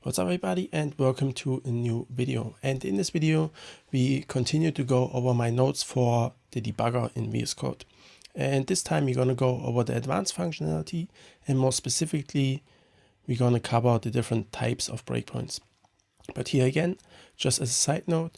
What's up everybody, and welcome to a new video. And in this video we continue to go over my notes for the debugger in VS Code. And this time we're going to go over the advanced functionality, and more specifically we're going to cover the different types of breakpoints. But here again, just as a side note,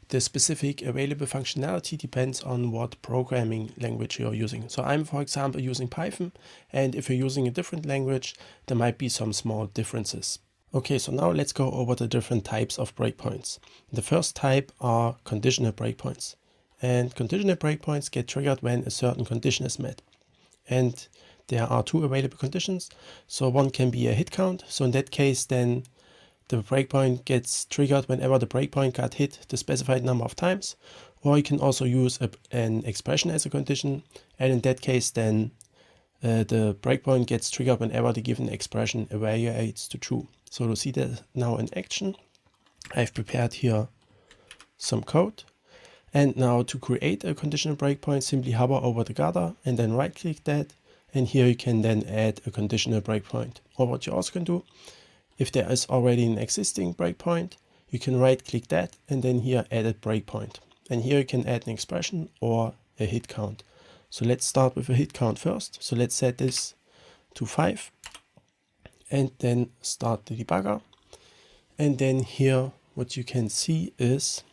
the specific available functionality depends on what programming language you're using. So I'm, for example, using Python, and if you're using a different language, there might be some small differences. Okay, so now let's go over the different types of breakpoints. The first type are conditional breakpoints. And conditional breakpoints get triggered when a certain condition is met. And there are two available conditions. So one can be a hit count. So in that case, then the breakpoint gets triggered whenever the breakpoint got hit the specified number of times. Or you can also use an expression as a condition. And in that case, then the breakpoint gets triggered whenever the given expression evaluates to true. So to see that now in action, I've prepared here some code. And now to create a conditional breakpoint, simply hover over the gather and then right click that. And here you can then add a conditional breakpoint. Or what you also can do, if there is already an existing breakpoint, you can right click that and then here edit breakpoint. And here you can add an expression or a hit count. So let's start with a hit count first. So let's set this to 5 and then start the debugger. And then here what you can see is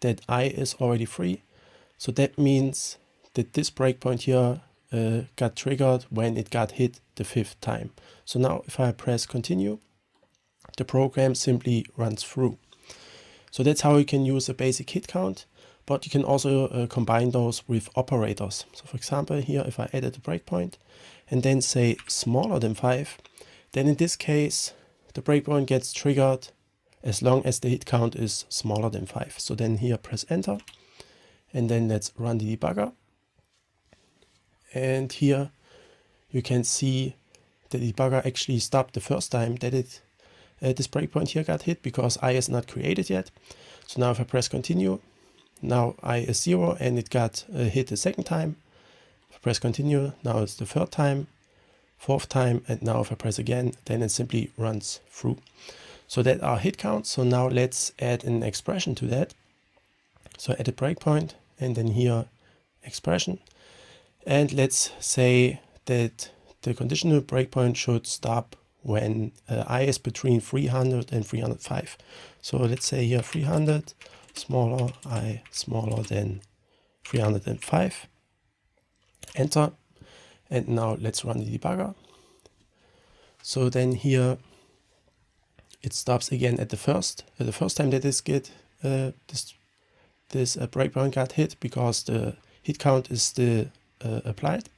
that I is already free. So that means that this breakpoint here got triggered when it got hit the 5th time. So now if I press continue, the program simply runs through. So that's how you can use a basic hit count, but you can also combine those with operators. So for example, here if I edit a breakpoint and then say smaller than 5, then in this case, the breakpoint gets triggered as long as the hit count is smaller than 5. So then here press enter and then let's run the debugger. And here you can see the debugger actually stopped the first time that this breakpoint here got hit because I is not created yet. So now if I press continue, now I is 0 and it got hit the second time. If I press continue, now it's the 3rd time, 4th time, and now if I press again, then it simply runs through. So that are hit counts. So now let's add an expression to that. So add a breakpoint and then here expression. And let's say that the conditional breakpoint should stop when I is between 300 and 305. So let's say here 300 smaller, I smaller than 305. Enter. And now let's run the debugger. So then here it stops again at the first time that this breakpoint got hit because the hit count is still applied.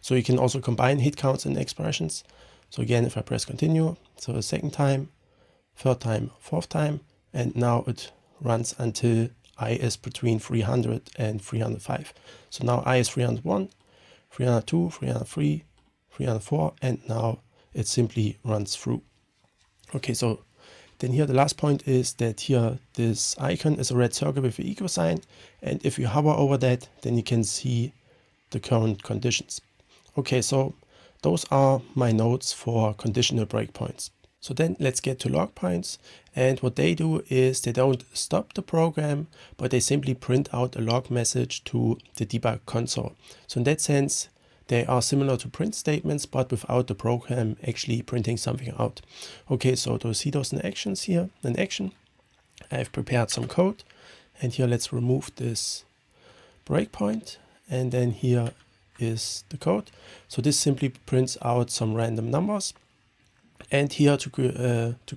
So you can also combine hit counts and expressions. So again, if I press continue, so the 2nd time, 3rd time, 4th time, and now it runs until I is between 300 and 305. So now I is 301, 302, 303, 304, and now it simply runs through. Okay, so then here the last point is that here this icon is a red circle with an equal sign, and if you hover over that, then you can see the current conditions. Okay, so those are my notes for conditional breakpoints. So then let's get to Logpoints, and what they do is they don't stop the program, but they simply print out a log message to the debug console. So in that sense, they are similar to print statements, but without the program actually printing something out. Okay, so to see those in action, I've prepared some code, and here let's remove this breakpoint, and then here is the code. So this simply prints out some random numbers. And here to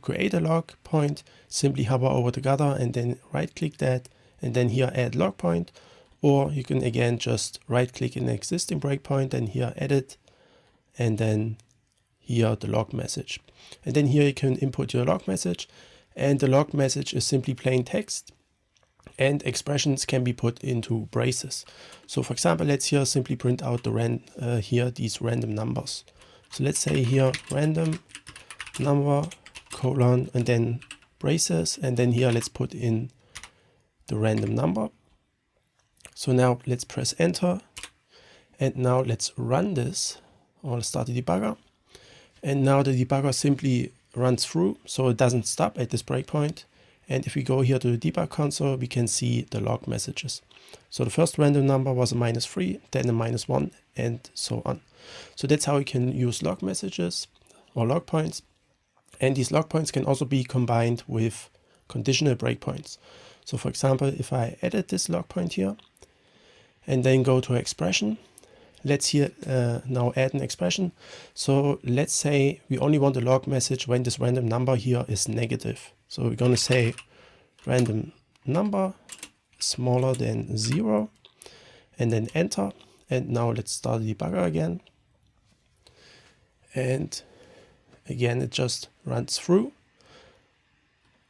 create a log point, simply hover over the gather and then right click that, and then here add log point. Or you can again just right click in the existing breakpoint and here edit, and then here the log message. And then here you can input your log message, and the log message is simply plain text, and expressions can be put into braces. So for example, let's here simply print out these random numbers. So let's say here random number colon and then braces, and then here let's put in the random number. So now let's press enter, and now let's run this, or let's start the debugger. And now the debugger simply runs through, so it doesn't stop at this breakpoint. And if we go here to the debug console, we can see the log messages. So the first random number was a -3, then a -1, and so on. So that's how we can use log messages or log points. And these log points can also be combined with conditional breakpoints. So for example, if I edit this log point here and then go to expression, let's here now add an expression. So let's say we only want a log message when this random number here is negative. So we're going to say random number smaller than 0 and then enter. And now let's start the debugger again. And again, it just runs through.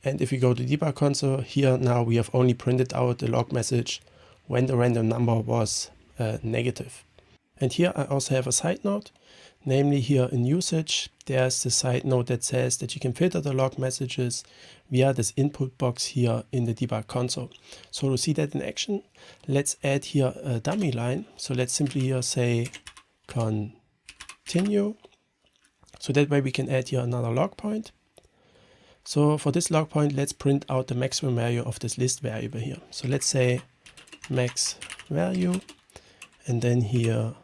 And if we go to debug console, here now we have only printed out the log message when the random number was negative. And here I also have a side note, namely here in usage, there's the side note that says that you can filter the log messages via this input box here in the debug console. So to see that in action, let's add here a dummy line. So let's simply here say continue. So that way we can add here another log point. So for this log point, let's print out the maximum value of this list variable here. So let's say max value, and then here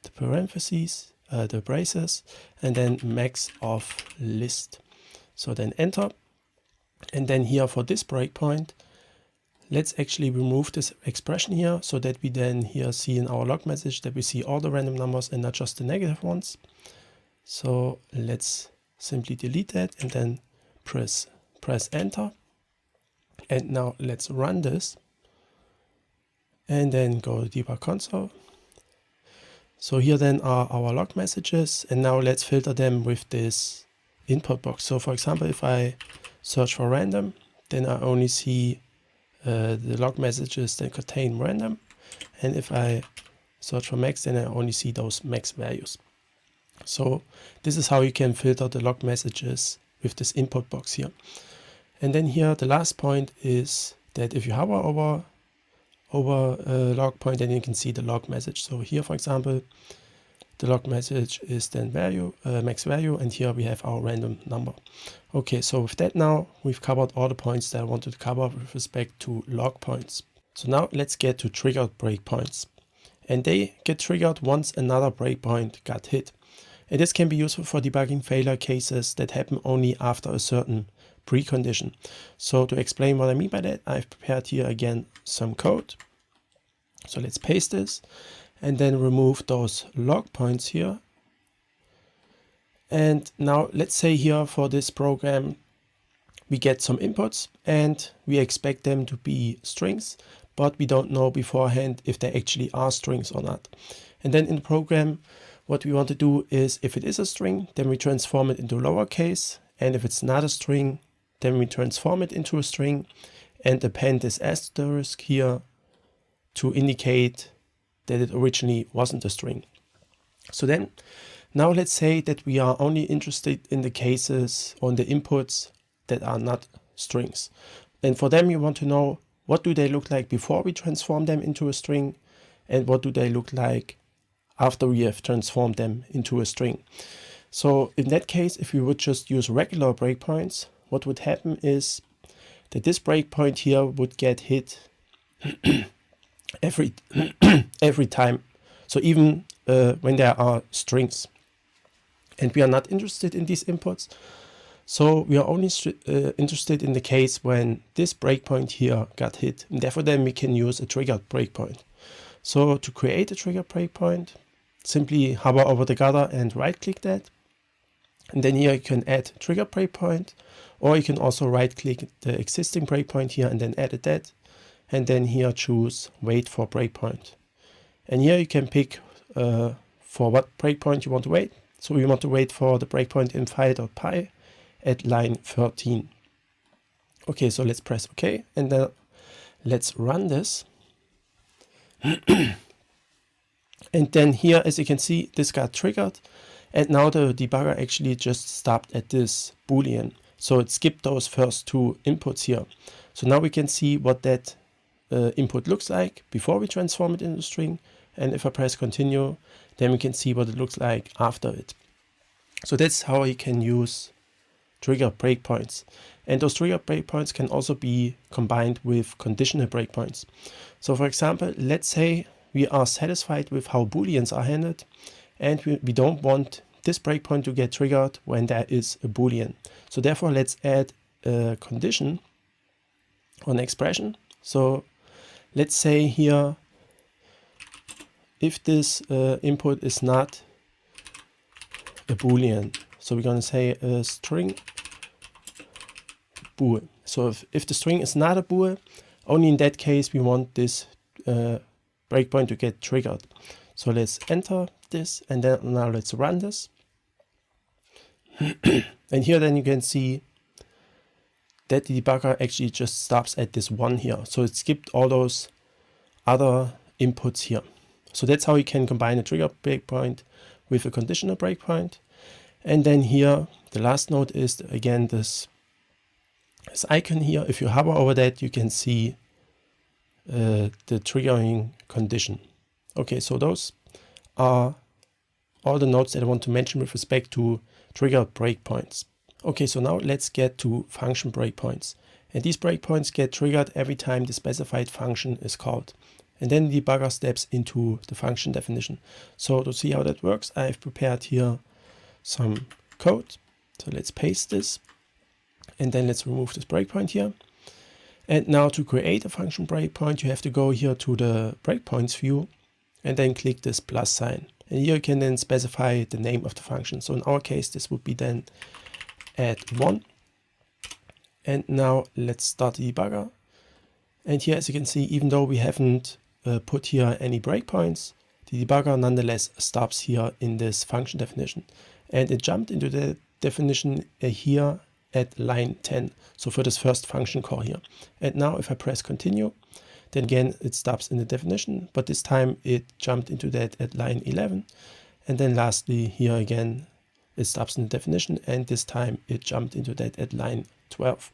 the parentheses, the braces, and then max of list. So then enter. And then here for this breakpoint, let's actually remove this expression here so that we then here see in our log message that we see all the random numbers and not just the negative ones. So let's simply delete that and then press enter. And now let's run this and then go to debug console. So here then are our log messages, and now let's filter them with this input box. So for example, if I search for random, then I only see the log messages that contain random. And if I search for max, then I only see those max values. So this is how you can filter the log messages with this input box here. And then here the last point is that if you hover over a log point, then you can see the log message. So here, for example, the log message is then value, max value, and here we have our random number. Okay, so with that now, we've covered all the points that I wanted to cover with respect to log points. So now let's get to triggered breakpoints. And they get triggered once another breakpoint got hit. And this can be useful for debugging failure cases that happen only after a certain precondition. So to explain what I mean by that, I've prepared here again some code. So let's paste this and then remove those log points here. And now let's say here for this program, we get some inputs and we expect them to be strings, but we don't know beforehand if they actually are strings or not. And then in the program, what we want to do is if it is a string, then we transform it into lowercase. And if it's not a string, then we transform it into a string and append this asterisk here to indicate that it originally wasn't a string. So then now let's say that we are only interested in the cases on the inputs that are not strings. And for them, you want to know what do they look like before we transform them into a string and what do they look like after we have transformed them into a string. So in that case, if we would just use regular breakpoints, what would happen is that this breakpoint here would get hit every time. So even when there are strings, and we are not interested in these inputs. So we are only interested in the case when this breakpoint here got hit. And therefore then we can use a triggered breakpoint. So to create a triggered breakpoint, simply hover over the gutter and right click that. And then here you can add trigger breakpoint, or you can also right click the existing breakpoint here and then edit that. And then here choose wait for breakpoint. And here you can pick for what breakpoint you want to wait. So we want to wait for the breakpoint in file.py at line 13. Okay, so let's press OK and then let's run this. And then here, as you can see, this got triggered. And now the debugger actually just stopped at this Boolean. So it skipped those first two inputs here. So now we can see what that input looks like before we transform it into a string. And if I press continue, then we can see what it looks like after it. So that's how you can use trigger breakpoints. And those trigger breakpoints can also be combined with conditional breakpoints. So for example, let's say we are satisfied with how booleans are handled, and we don't want this breakpoint to get triggered when there is a boolean. So therefore, let's add a condition on expression. So let's say here, if this input is not a boolean, so we're going to say a string bool. So if the string is not a bool, only in that case we want this breakpoint to get triggered. So let's enter this, and then now let's run this. And here then you can see that the debugger actually just stops at this one here. So it skipped all those other inputs here. So that's how you can combine a trigger breakpoint with a conditional breakpoint. And then here, the last note is again this icon here. If you hover over that, you can see the triggering condition. Okay, so those are all the notes that I want to mention with respect to trigger breakpoints. Okay, so now let's get to function breakpoints. And these breakpoints get triggered every time the specified function is called. And then the debugger steps into the function definition. So to see how that works, I've prepared here some code. So let's paste this. And then let's remove this breakpoint here. And now to create a function breakpoint, you have to go here to the breakpoints view and then click this plus sign. And here you can then specify the name of the function. So in our case, this would be then add1. And now let's start the debugger. And here, as you can see, even though we haven't put here any breakpoints, the debugger nonetheless stops here in this function definition. And it jumped into the definition here at line 10. So for this first function call here. And now if I press continue, then again it stops in the definition, but this time it jumped into that at line 11. And then lastly here again it stops in the definition, and this time it jumped into that at line 12.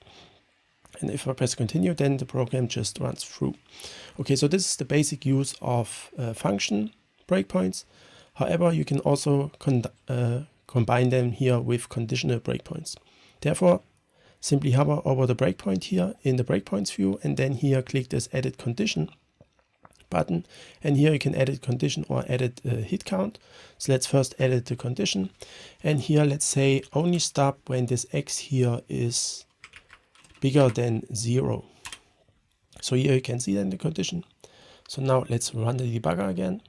And if I press continue, then the program just runs through. Okay, so this is the basic use of function breakpoints. However, you can also combine them here with conditional breakpoints. Therefore, simply hover over the breakpoint here in the breakpoints view, and then here click this edit condition button. And here you can edit condition or edit hit count. So let's first edit the condition. And here let's say only stop when this x here is bigger than 0. So here you can see then the condition. So now let's run the debugger again.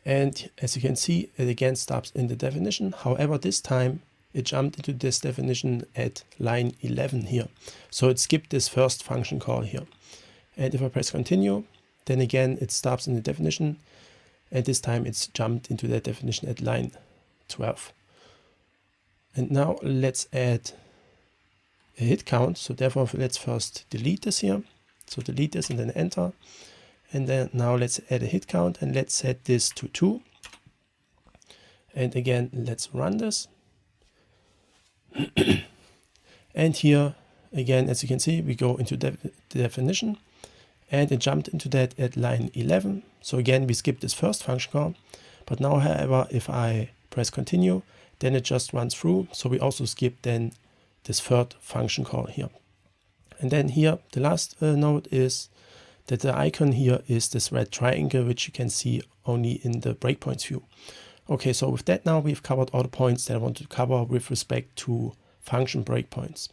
And as you can see, it again stops in the definition. However, this time it jumped into this definition at line 11 here. So it skipped this first function call here. And if I press continue, then again it stops in the definition. And this time it's jumped into that definition at line 12. And now let's add a hit count. So therefore, let's first delete this here. So delete this and then enter. And then now let's add a hit count and let's set this to 2. And again, let's run this. And here again, as you can see, we go into the definition and it jumped into that at line 11. So again, we skipped this first function call. But now, however, if I press continue, then it just runs through. So we also skip then this third function call here. And then here, the last note is that the icon here is this red triangle, which you can see only in the breakpoints view. Okay, so with that now we've covered all the points that I want to cover with respect to function breakpoints.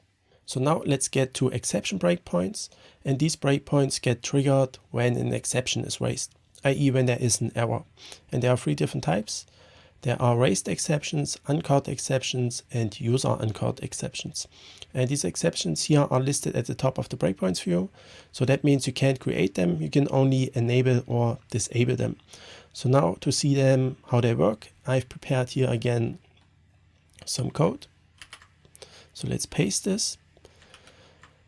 So now let's get to exception breakpoints, and these breakpoints get triggered when an exception is raised, i.e. when there is an error. And there are 3 different types. There are raised exceptions, uncaught exceptions, and user uncaught exceptions. And these exceptions here are listed at the top of the breakpoints view. So that means you can't create them, you can only enable or disable them. So now to see them, how they work, I've prepared here again some code. So let's paste this.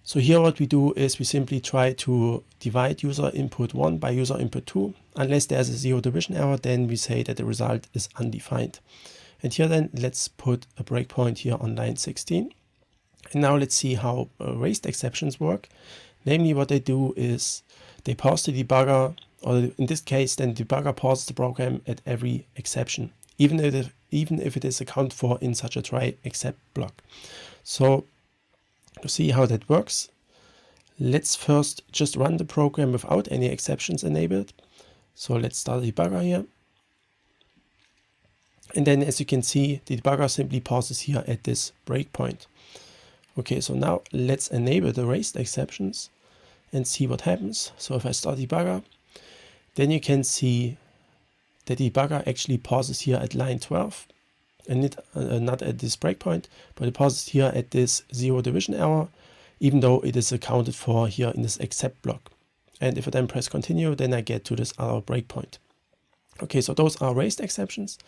So here what we do is we simply try to divide user input 1 by user input 2. Unless there's a 0 division error, then we say that the result is undefined. And here then let's put a breakpoint here on line 16. And now let's see how raised exceptions work. Namely, what they do is they pause the debugger, or in this case then the debugger pauses the program at every exception, even if it is accounted for in such a try except block. So to see how that works, let's first just run the program without any exceptions enabled. So let's start the debugger here. And then as you can see, the debugger simply pauses here at this breakpoint. Okay, so now let's enable the raised exceptions and see what happens. So if I start debugger, then you can see that the debugger actually pauses here at line 12 and not at this breakpoint, but it pauses here at this 0 division error, even though it is accounted for here in this except block. And if I then press continue, then I get to this other breakpoint. Okay, so those are raised exceptions.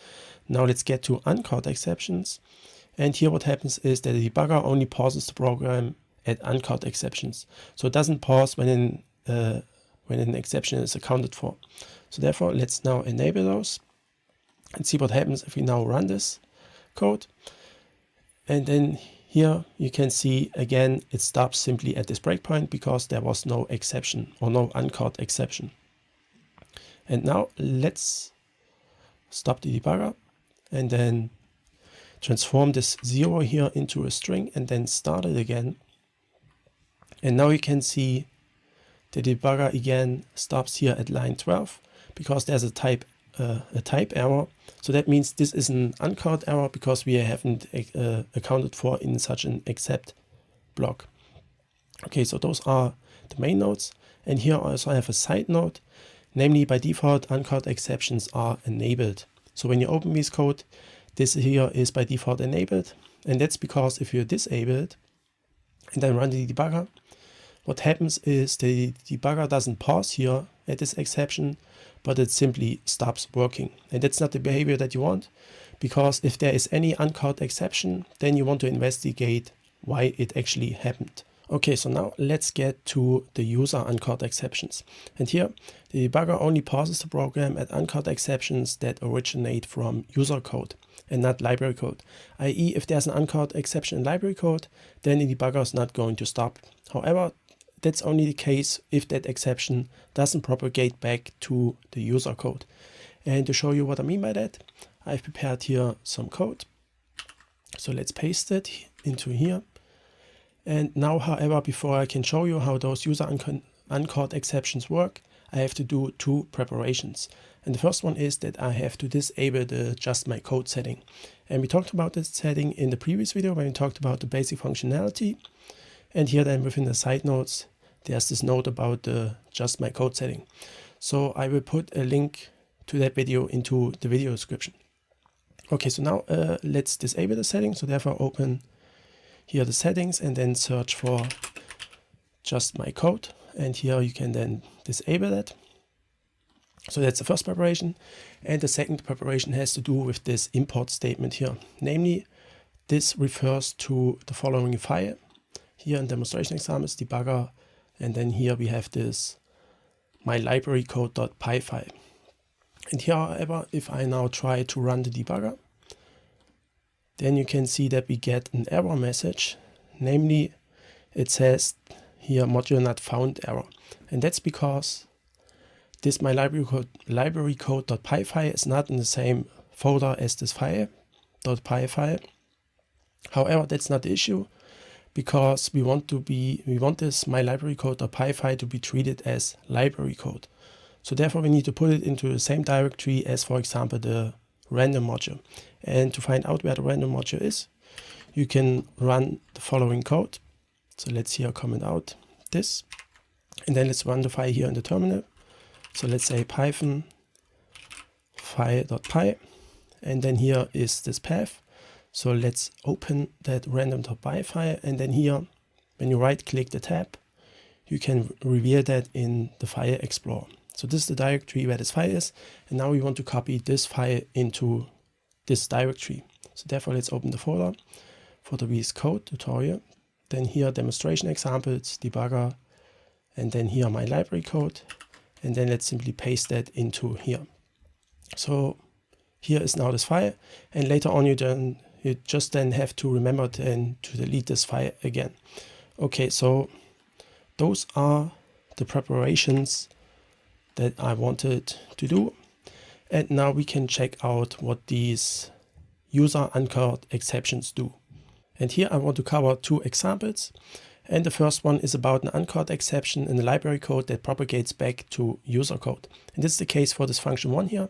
Now let's get to uncaught exceptions. And here what happens is that the debugger only pauses the program at uncaught exceptions. So it doesn't pause when an exception is accounted for. So therefore, let's now enable those and see what happens if we now run this code. And then here you can see again, it stops simply at this breakpoint because there was no exception or no uncaught exception. And now let's stop the debugger and then transform this 0 here into a string and then start it again. And now you can see the debugger again stops here at line 12 because there's a type error. So that means this is an uncaught error because we haven't accounted for in such an except block. Okay, so those are the main nodes. And here also I have a side note, namely by default uncaught exceptions are enabled. So when you open VS Code, this here is by default enabled. And that's because if you disable it and then run the debugger, what happens is the debugger doesn't pause here at this exception, but it simply stops working. And that's not the behavior that you want, because if there is any uncaught exception, then you want to investigate why it actually happened. Okay, so now let's get to the user uncaught exceptions. And here, the debugger only pauses the program at uncaught exceptions that originate from user code and not library code. i.e., if there's an uncaught exception in library code, then the debugger is not going to stop. However, that's only the case if that exception doesn't propagate back to the user code. And to show you what I mean by that, I've prepared here some code. So let's paste it into here. And now, however, before I can show you how those user uncaught exceptions work, I have to do two preparations. And the first one is that I have to disable the just my code setting. And we talked about this setting in the previous video when we talked about the basic functionality. And here then within the side notes, there's this note about the just my code setting. So I will put a link to that video into the video description. Okay, so now let's disable the setting. So therefore open here the settings and then search for just my code. And here you can then disable that. So that's the first preparation. And the second preparation has to do with this import statement here. Namely, this refers to the following file. Here in demonstration examples, debugger, and then here we have this my library code.py file. And here, however, if I now try to run the debugger, then you can see that we get an error message. Namely, it says here module not found error. And that's because this my library code.py file is not in the same folder as this file, .py file. However, that's not the issue, because we want this my library code.py file to be treated as library code. So therefore we need to put it into the same directory as, for example, the random module. And to find out where the random module is, you can run the following code. So let's here comment out this, and then let's run the file here in the terminal. So let's say python file.py, and then here is this path. So let's open that random.py file, and then here, when you right click the tab, you can reveal that in the file explorer. So this is the directory where this file is, and now we want to copy this file into this directory. So therefore let's open the folder for the VS Code tutorial. Then here demonstration examples, debugger, and then here my library code. And then let's simply paste that into here. So here is now this file, and later on you just then have to remember then to delete this file again. Okay, so those are the preparations that I wanted to do. And now we can check out what these user uncaught exceptions do. And here I want to cover two examples. And the first one is about an uncaught exception in the library code that propagates back to user code. And this is the case for this function 1 here.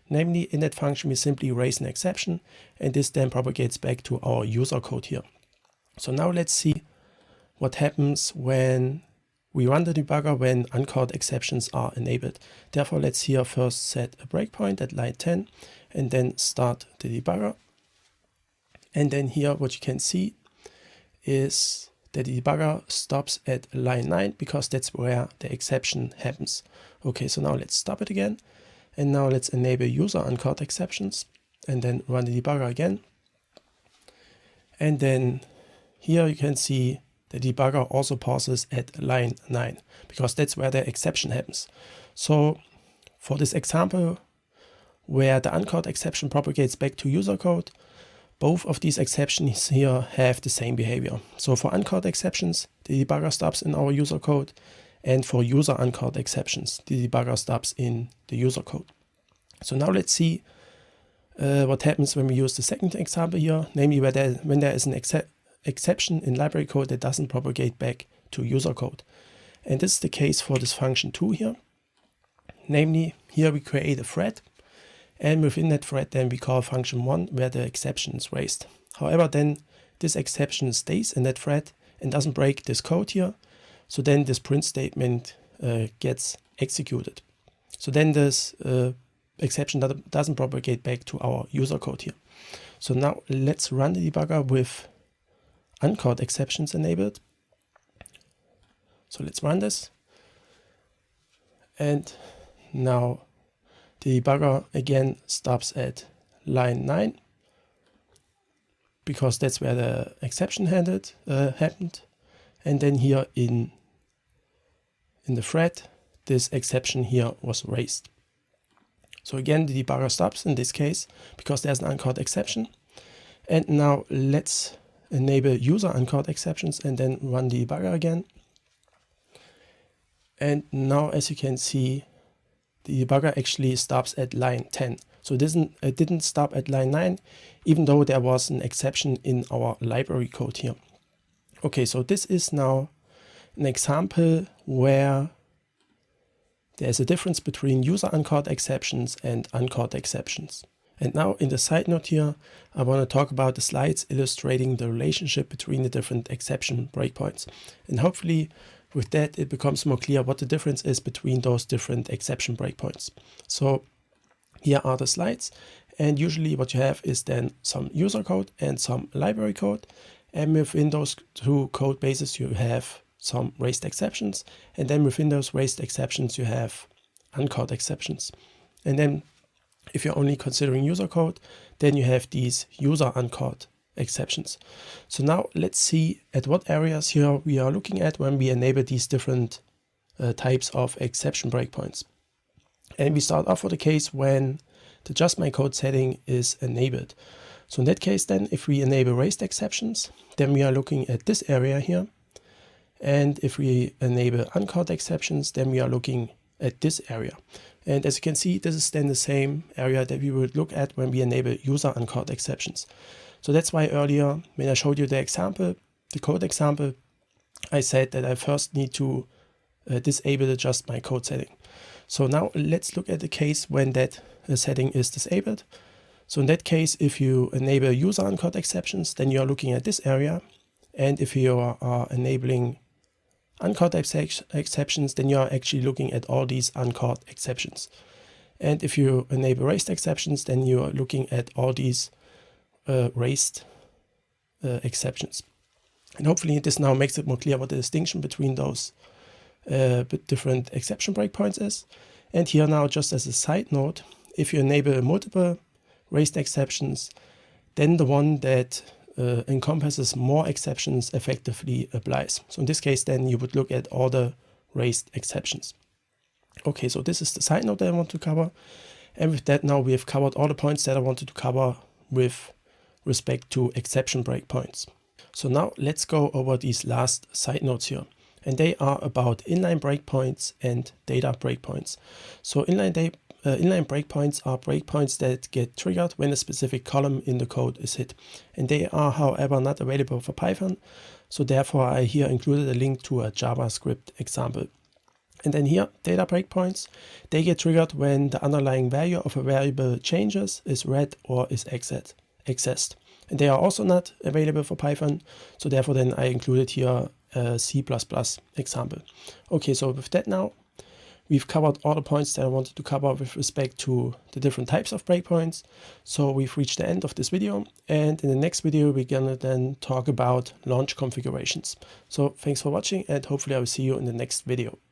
Namely, in that function we simply raise an exception, and this then propagates back to our user code here. So now let's see what happens when we run the debugger when uncaught exceptions are enabled. Therefore, let's here first set a breakpoint at line 10 and then start the debugger. And then here what you can see is that the debugger stops at line 9 because that's where the exception happens. Okay, so now let's stop it again. And now let's enable user uncaught exceptions and then run the debugger again. And then here you can see the debugger also pauses at line 9 because that's where the exception happens. So for this example where the uncaught exception propagates back to user code, both of these exceptions here have the same behavior. So for uncaught exceptions, the debugger stops in our user code, and for user uncaught exceptions, the debugger stops in the user code. So now let's see what happens when we use the second example here, namely when there is an exception in library code that doesn't propagate back to user code. And this is the case for this function 2 here. Namely, here we create a thread, and within that thread then we call function 1 where the exception is raised. However, then this exception stays in that thread and doesn't break this code here. So then this print statement gets executed. So then this exception doesn't propagate back to our user code here. So now let's run the debugger with uncaught exceptions enabled. So let's run this. And now the debugger again stops at line 9 because that's where the exception happened. And then here in the thread, this exception here was raised. So again, the debugger stops in this case because there's an uncaught exception. And now let's enable user uncaught exceptions and then run the debugger again. And now, as you can see, the debugger actually stops at line 10. So it didn't stop at line 9, even though there was an exception in our library code here. Okay, so this is now an example where there's a difference between user uncaught exceptions and uncaught exceptions. And now in the side note here, I want to talk about the slides illustrating the relationship between the different exception breakpoints. And hopefully with that, it becomes more clear what the difference is between those different exception breakpoints. So here are the slides. And usually what you have is then some user code and some library code. And within those two code bases, you have some raised exceptions. And then within those raised exceptions, you have uncaught exceptions. And then if you're only considering user code, then you have these user uncaught exceptions. So now let's see at what areas here we are looking at when we enable these different types of exception breakpoints. And we start off with the case when the just my code setting is enabled. So in that case, then if we enable raised exceptions, then we are looking at this area here. And if we enable uncaught exceptions, then we are looking at this area. And as you can see, this is then the same area that we would look at when we enable user uncaught exceptions. So that's why earlier, when I showed you the example, the code example, I said that I first need to disable the just my code setting. So now let's look at the case when that setting is disabled. So in that case, if you enable user uncaught exceptions, then you are looking at this area. And if you are enabling uncaught exceptions, then you are actually looking at all these uncaught exceptions. And if you enable raised exceptions, then you are looking at all these raised exceptions. And hopefully this now makes it more clear what the distinction between those different exception breakpoints is. And here now, just as a side note, if you enable multiple raised exceptions, then the one that encompasses more exceptions effectively applies. So in this case, then you would look at all the raised exceptions. Okay, so this is the side note that I want to cover. And with that, now we have covered all the points that I wanted to cover with respect to exception breakpoints. So now let's go over these last side notes here. And they are about inline breakpoints and data breakpoints. So inline inline breakpoints are breakpoints that get triggered when a specific column in the code is hit. And they are, however, not available for Python. So therefore, I here included a link to a JavaScript example. And then here, data breakpoints, they get triggered when the underlying value of a variable changes, is read, or is accessed. And they are also not available for Python. So therefore, then I included here a C++ example. Okay, so with that now, we've covered all the points that I wanted to cover with respect to the different types of breakpoints. So we've reached the end of this video. And in the next video, we're gonna then talk about launch configurations. So thanks for watching, and hopefully I will see you in the next video.